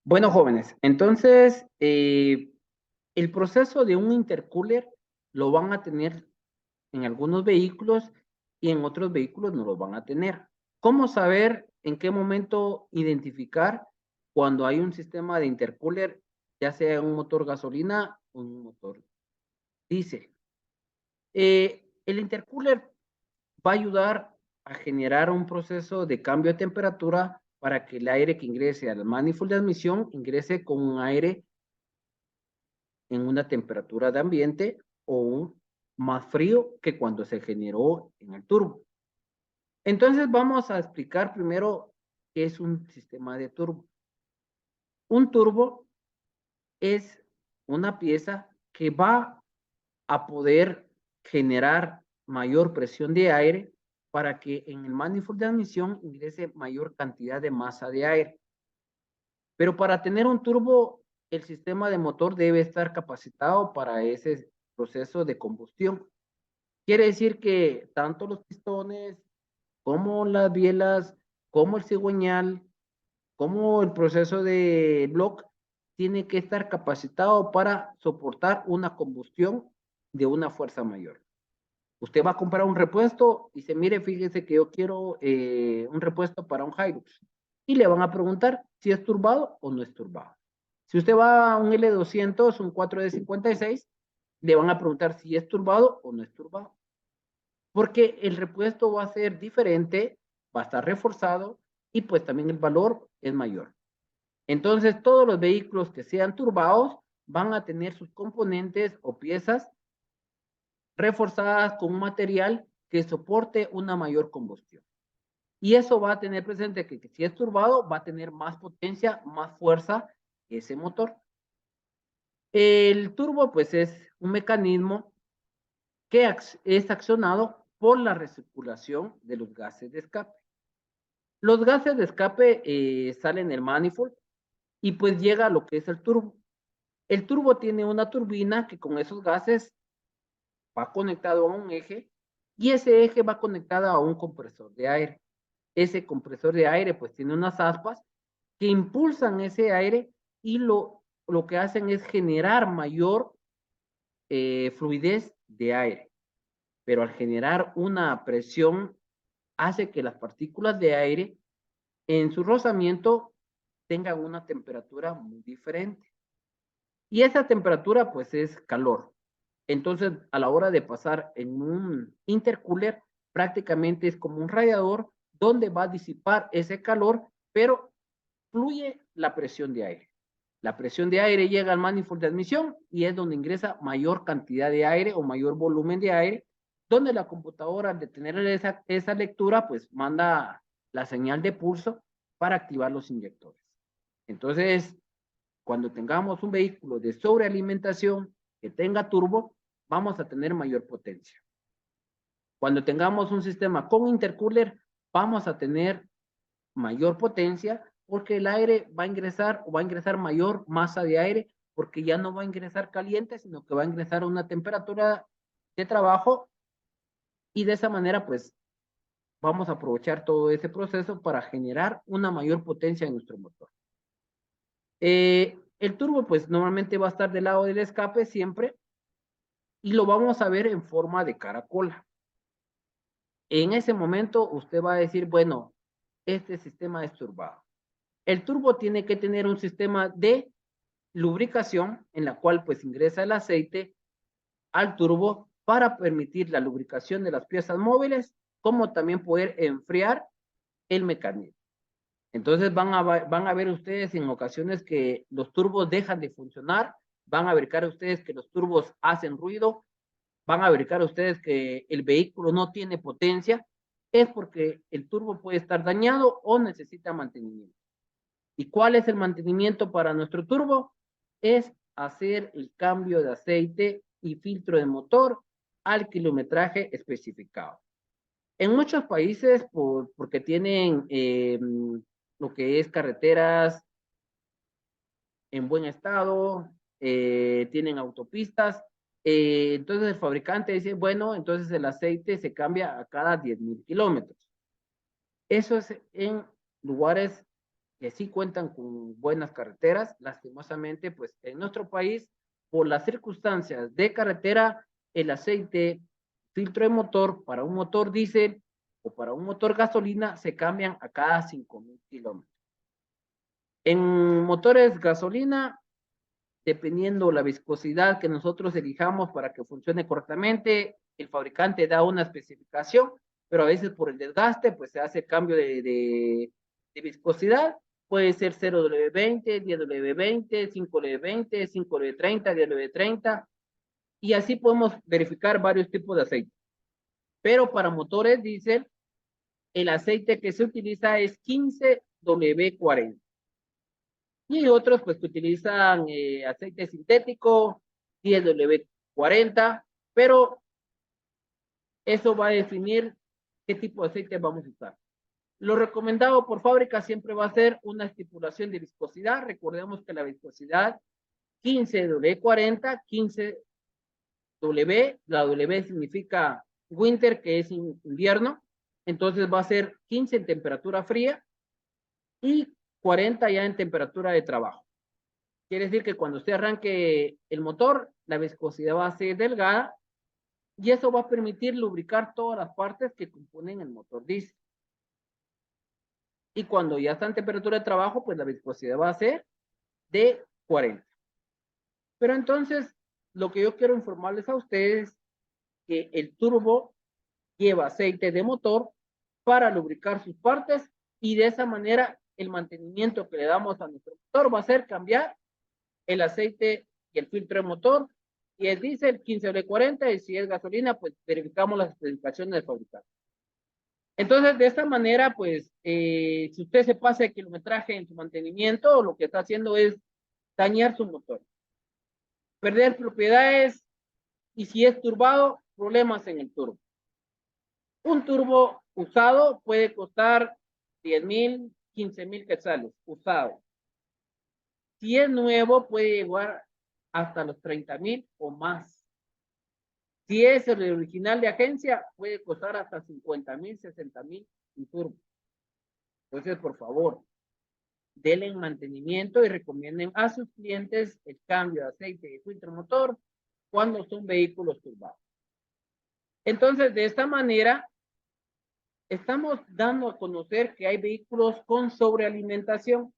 Bueno, jóvenes, entonces el proceso de un intercooler lo van a tener en algunos vehículos y en otros vehículos no lo van a tener. ¿Cómo saber en qué momento identificar cuando hay un sistema de intercooler, ya sea un motor gasolina o un motor diésel? El intercooler va a ayudar a generar un proceso de cambio de temperatura para que el aire que ingrese al manifold de admisión ingrese con un aire en una temperatura de ambiente o un más frío que cuando se generó en el turbo. Entonces vamos a explicar primero qué es un sistema de turbo. Un turbo es una pieza que va a poder generar mayor presión de aire para que en el manifold de admisión ingrese mayor cantidad de masa de aire. Pero para tener un turbo, el sistema de motor debe estar capacitado para ese proceso de combustión. Quiere decir que tanto los pistones, como las bielas, como el cigüeñal, como el proceso de block, tiene que estar capacitado para soportar una combustión de una fuerza mayor. Usted va a comprar un repuesto y dice, mire, fíjese que yo quiero un repuesto para un Hilux. Y le van a preguntar si es turbado o no es turbado. Si usted va a un L200, un 4D56, le van a preguntar si es turbado o no es turbado. Porque el repuesto va a ser diferente, va a estar reforzado y pues también el valor es mayor. Entonces, todos los vehículos que sean turbados van a tener sus componentes o piezas reforzadas con un material que soporte una mayor combustión. Y eso va a tener presente que si es turbado, va a tener más potencia, más fuerza ese motor. El turbo, pues, es un mecanismo que es accionado por la recirculación de los gases de escape. Los gases de escape salen del manifold y pues llega a lo que es el turbo. El turbo tiene una turbina que con esos gases va conectado a un eje y ese eje va conectado a un compresor de aire. Ese compresor de aire pues tiene unas aspas que impulsan ese aire y lo que hacen es generar mayor fluidez de aire. Pero al generar una presión hace que las partículas de aire en su rozamiento tengan una temperatura muy diferente. Y esa temperatura pues es calor. Entonces, a la hora de pasar en un intercooler, prácticamente es como un radiador donde va a disipar ese calor, pero fluye la presión de aire. La presión de aire llega al manifold de admisión y es donde ingresa mayor cantidad de aire o mayor volumen de aire, donde la computadora al tener esa lectura, pues manda la señal de pulso para activar los inyectores. Entonces, cuando tengamos un vehículo de sobrealimentación que tenga turbo, vamos a tener mayor potencia. Cuando tengamos un sistema con intercooler, vamos a tener mayor potencia porque el aire va a ingresar o va a ingresar mayor masa de aire porque ya no va a ingresar caliente, sino que va a ingresar a una temperatura de trabajo y de esa manera pues vamos a aprovechar todo ese proceso para generar una mayor potencia en nuestro motor. El turbo pues normalmente va a estar del lado del escape siempre y lo vamos a ver en forma de caracola. En ese momento usted va a decir, bueno, este sistema es turbado. El turbo tiene que tener un sistema de lubricación en la cual pues ingresa el aceite al turbo para permitir la lubricación de las piezas móviles, como también poder enfriar el mecanismo. Entonces van a ver ustedes en ocasiones que los turbos dejan de funcionar, van a verificar ustedes que los turbos hacen ruido, van a verificar ustedes que el vehículo no tiene potencia, es porque el turbo puede estar dañado o necesita mantenimiento. ¿Y cuál es el mantenimiento para nuestro turbo? Es hacer el cambio de aceite y filtro de motor al kilometraje especificado. En muchos países, porque tienen lo que es carreteras en buen estado, tienen autopistas, entonces el fabricante dice, bueno, entonces el aceite se cambia a cada 10,000 kilómetros. Eso es en lugares que sí cuentan con buenas carreteras. Lastimosamente, pues en nuestro país, por las circunstancias de carretera, el aceite filtro de motor para un motor diésel o para un motor gasolina se cambian a cada 5,000 kilómetros. En motores gasolina, dependiendo la viscosidad que nosotros elijamos para que funcione correctamente, el fabricante da una especificación, pero a veces por el desgaste, pues se hace cambio de viscosidad. Puede ser 0W20, 10W20, 5W20, 5W30, 10W30, y así podemos verificar varios tipos de aceite. Pero para motores diésel, el aceite que se utiliza es 15W40. Y otros pues que utilizan aceite sintético, 10W40, pero eso va a definir qué tipo de aceite vamos a usar. Lo recomendado por fábrica siempre va a ser una estipulación de viscosidad. Recordemos que la viscosidad 15W40, 15W, la W significa winter, que es invierno, entonces va a ser 15 en temperatura fría y 40 ya en temperatura de trabajo. Quiere decir que cuando usted arranque el motor, la viscosidad va a ser delgada y eso va a permitir lubricar todas las partes que componen el motor diésel. Y cuando ya está en temperatura de trabajo, pues la viscosidad va a ser de 40. Pero entonces, lo que yo quiero informarles a ustedes es que el turbo lleva aceite de motor para lubricar sus partes y de esa manera el mantenimiento que le damos a nuestro motor va a ser cambiar el aceite y el filtro de motor, y es diésel 15W40, y si es gasolina, pues verificamos las especificaciones del fabricante. Entonces, de esta manera, pues, si usted se pasa de kilometraje en su mantenimiento, lo que está haciendo es dañar su motor, perder propiedades, y si es turbado, problemas en el turbo. Un turbo usado puede costar 10,000, 15,000 quetzales, usado. Si es nuevo, puede llegar hasta los 30,000 o más. Si es el original de agencia, puede costar hasta 50,000, 60,000 un turbo. Entonces, por favor, denle mantenimiento y recomienden a sus clientes el cambio de aceite de filtro motor cuando son vehículos turbados. Entonces, de esta manera, estamos dando a conocer que hay vehículos con sobrealimentación.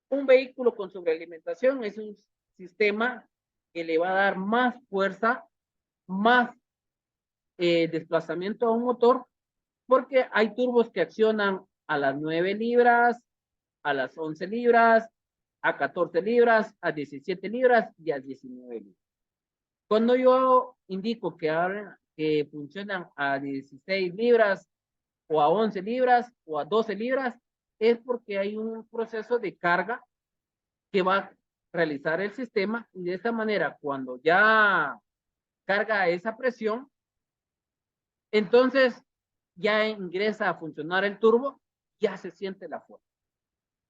Un vehículo con sobrealimentación es un sistema que le va a dar más fuerza, más desplazamiento a un motor, porque hay turbos que accionan a las 9 libras, a las 11 libras, a 14 libras, a 17 libras y a 19 libras. Cuando yo indico que funcionan a 16 libras o a 11 libras o a 12 libras, es porque hay un proceso de carga que va a realizar el sistema, y de esta manera, cuando ya carga esa presión, entonces ya ingresa a funcionar el turbo, ya se siente la fuerza.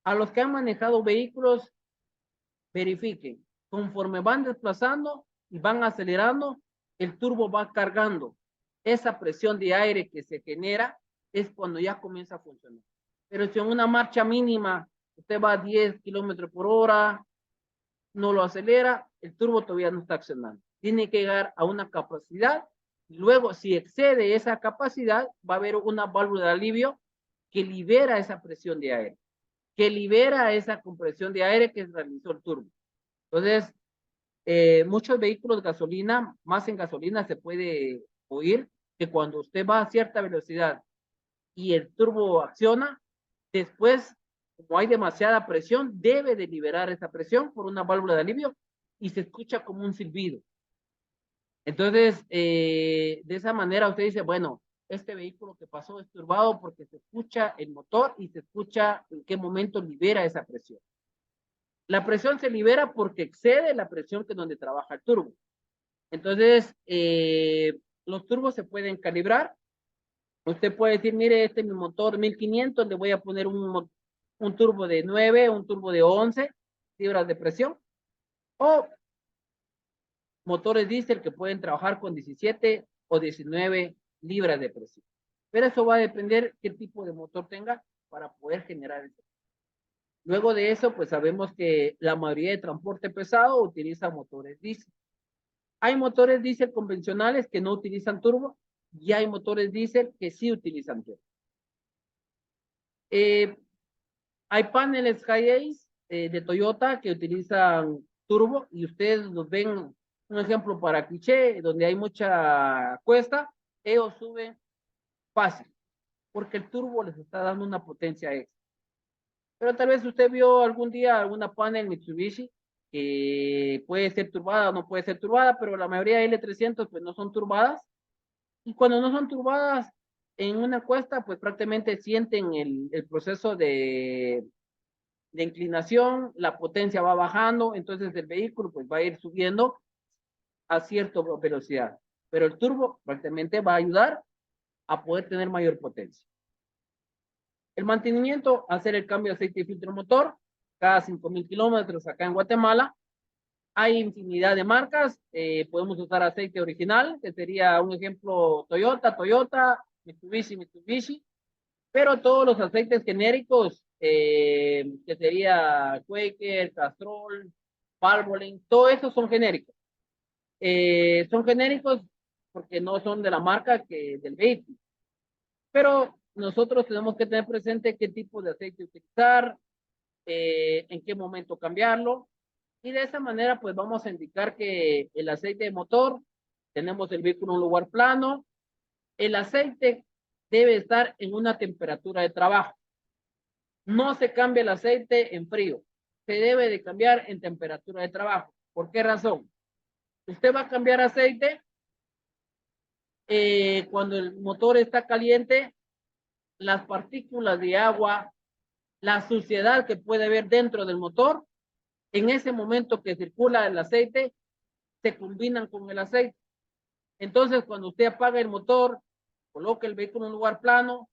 A los que han manejado vehículos, verifiquen, conforme van desplazando y van acelerando, el turbo va cargando. Esa presión de aire que se genera es cuando ya comienza a funcionar. Pero si en una marcha mínima usted va a 10 kilómetros por hora, no lo acelera, el turbo todavía no está accionando. Tiene que llegar a una capacidad, y luego si excede esa capacidad, va a haber una válvula de alivio que libera esa presión de aire, que libera esa compresión de aire que realizó el turbo. Entonces, muchos vehículos gasolina, más en gasolina se puede oír que cuando usted va a cierta velocidad y el turbo acciona, después, como hay demasiada presión, debe de liberar esa presión por una válvula de alivio y se escucha como un silbido. Entonces, de esa manera usted dice, bueno, este vehículo que pasó es turbado porque se escucha el motor y se escucha en qué momento libera esa presión. La presión se libera porque excede la presión que donde trabaja el turbo. Entonces, los turbos se pueden calibrar. Usted puede decir, mire, este es mi motor 1500, le voy a poner un turbo de 9, un turbo de 11 libras de presión, o motores diésel que pueden trabajar con 17 o 19 libras de presión. Pero eso va a depender qué tipo de motor tenga para poder generar eso. Luego de eso, pues sabemos que la mayoría de transporte pesado utiliza motores diésel. Hay motores diésel convencionales que no utilizan turbo y hay motores diésel que sí utilizan turbo. Hay paneles Hi-Ace de Toyota que utilizan turbo y ustedes los ven, un ejemplo para cliché, donde hay mucha cuesta, ellos suben fácil, porque el turbo les está dando una potencia extra. Pero tal vez usted vio algún día alguna panel Mitsubishi que puede ser turbada o no puede ser turbada, pero la mayoría de L300 pues no son turbadas. Y cuando no son turbadas en una cuesta, pues prácticamente sienten el proceso de inclinación, la potencia va bajando, entonces el vehículo pues va a ir subiendo a cierta velocidad. Pero el turbo prácticamente va a ayudar a poder tener mayor potencia. El mantenimiento, hacer el cambio de aceite y filtro motor cada 5,000 kilómetros acá en Guatemala. Hay infinidad de marcas. Podemos usar aceite original, que sería un ejemplo Toyota, Toyota, Mitsubishi, Mitsubishi. Pero todos los aceites genéricos, que sería Quaker, Castrol, Valvoline, todo eso son genéricos. Son genéricos porque no son de la marca que del vehículo. Pero nosotros tenemos que tener presente qué tipo de aceite utilizar, en qué momento cambiarlo. Y de esa manera, pues vamos a indicar que el aceite de motor, tenemos el vehículo en un lugar plano, el aceite debe estar en una temperatura de trabajo. No se cambia el aceite en frío, se debe de cambiar en temperatura de trabajo. ¿Por qué razón? Usted va a cambiar aceite cuando el motor está caliente, las partículas de agua, la suciedad que puede haber dentro del motor, en ese momento que circula el aceite, se combinan con el aceite. Entonces, cuando usted apaga el motor, coloca el vehículo en un lugar plano,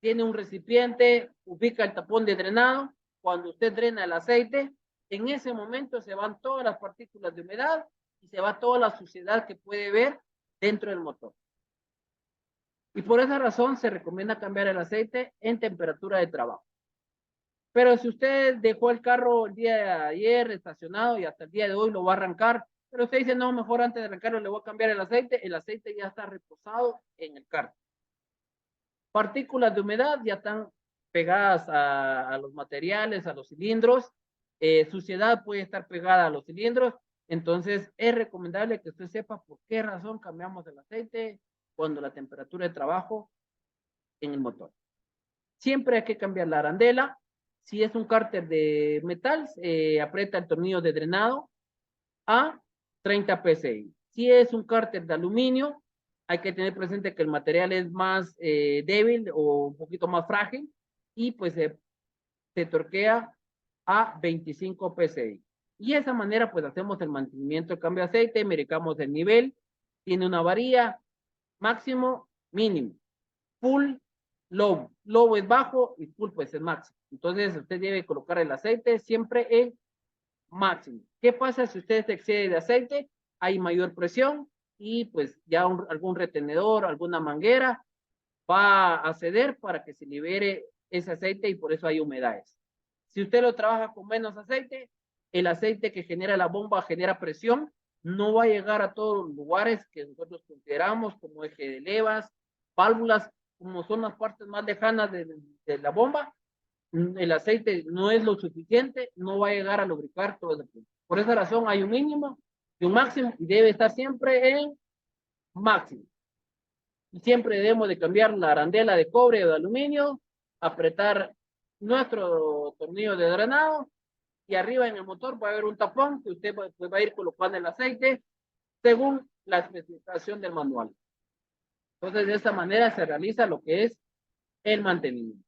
tiene un recipiente, ubica el tapón de drenado, cuando usted drena el aceite, en ese momento se van todas las partículas de humedad y se va toda la suciedad que puede ver dentro del motor. Y por esa razón se recomienda cambiar el aceite en temperatura de trabajo. Pero si usted dejó el carro el día de ayer estacionado y hasta el día de hoy lo va a arrancar, pero usted dice, no, mejor antes de arrancarlo le voy a cambiar el aceite ya está reposado en el carro. Partículas de humedad ya están pegadas a los materiales, a los cilindros, suciedad puede estar pegada a los cilindros, entonces es recomendable que usted sepa por qué razón cambiamos el aceite cuando la temperatura de trabajo en el motor. Siempre hay que cambiar la arandela. Si es un cárter de metal, aprieta el tornillo de drenado a 30 psi. Si es un cárter de aluminio, hay que tener presente que el material es más débil o un poquito más frágil y pues se torquea a 25 psi. Y de esa manera pues hacemos el mantenimiento del cambio de aceite, miramos el nivel, tiene una varilla, máximo, mínimo, full, low. Low es bajo y full pues es máximo. Entonces usted debe colocar el aceite siempre en máximo. ¿Qué pasa si usted se excede de aceite? Hay mayor presión y pues ya algún retenedor, alguna manguera va a ceder para que se libere ese aceite y por eso hay humedades. Si usted lo trabaja con menos aceite, el aceite que genera la bomba genera presión, no va a llegar a todos los lugares que nosotros consideramos como eje de levas, válvulas, como son las partes más lejanas de la bomba, el aceite no es lo suficiente, no va a llegar a lubricar todo el punto. Por esa razón hay un mínimo y un máximo y debe estar siempre en máximo. Y siempre debemos de cambiar la arandela de cobre o de aluminio, apretar nuestro tornillo de drenado y arriba en el motor va a haber un tapón que usted va a ir colocando el aceite según la especificación del manual. Entonces de esta manera se realiza lo que es el mantenimiento.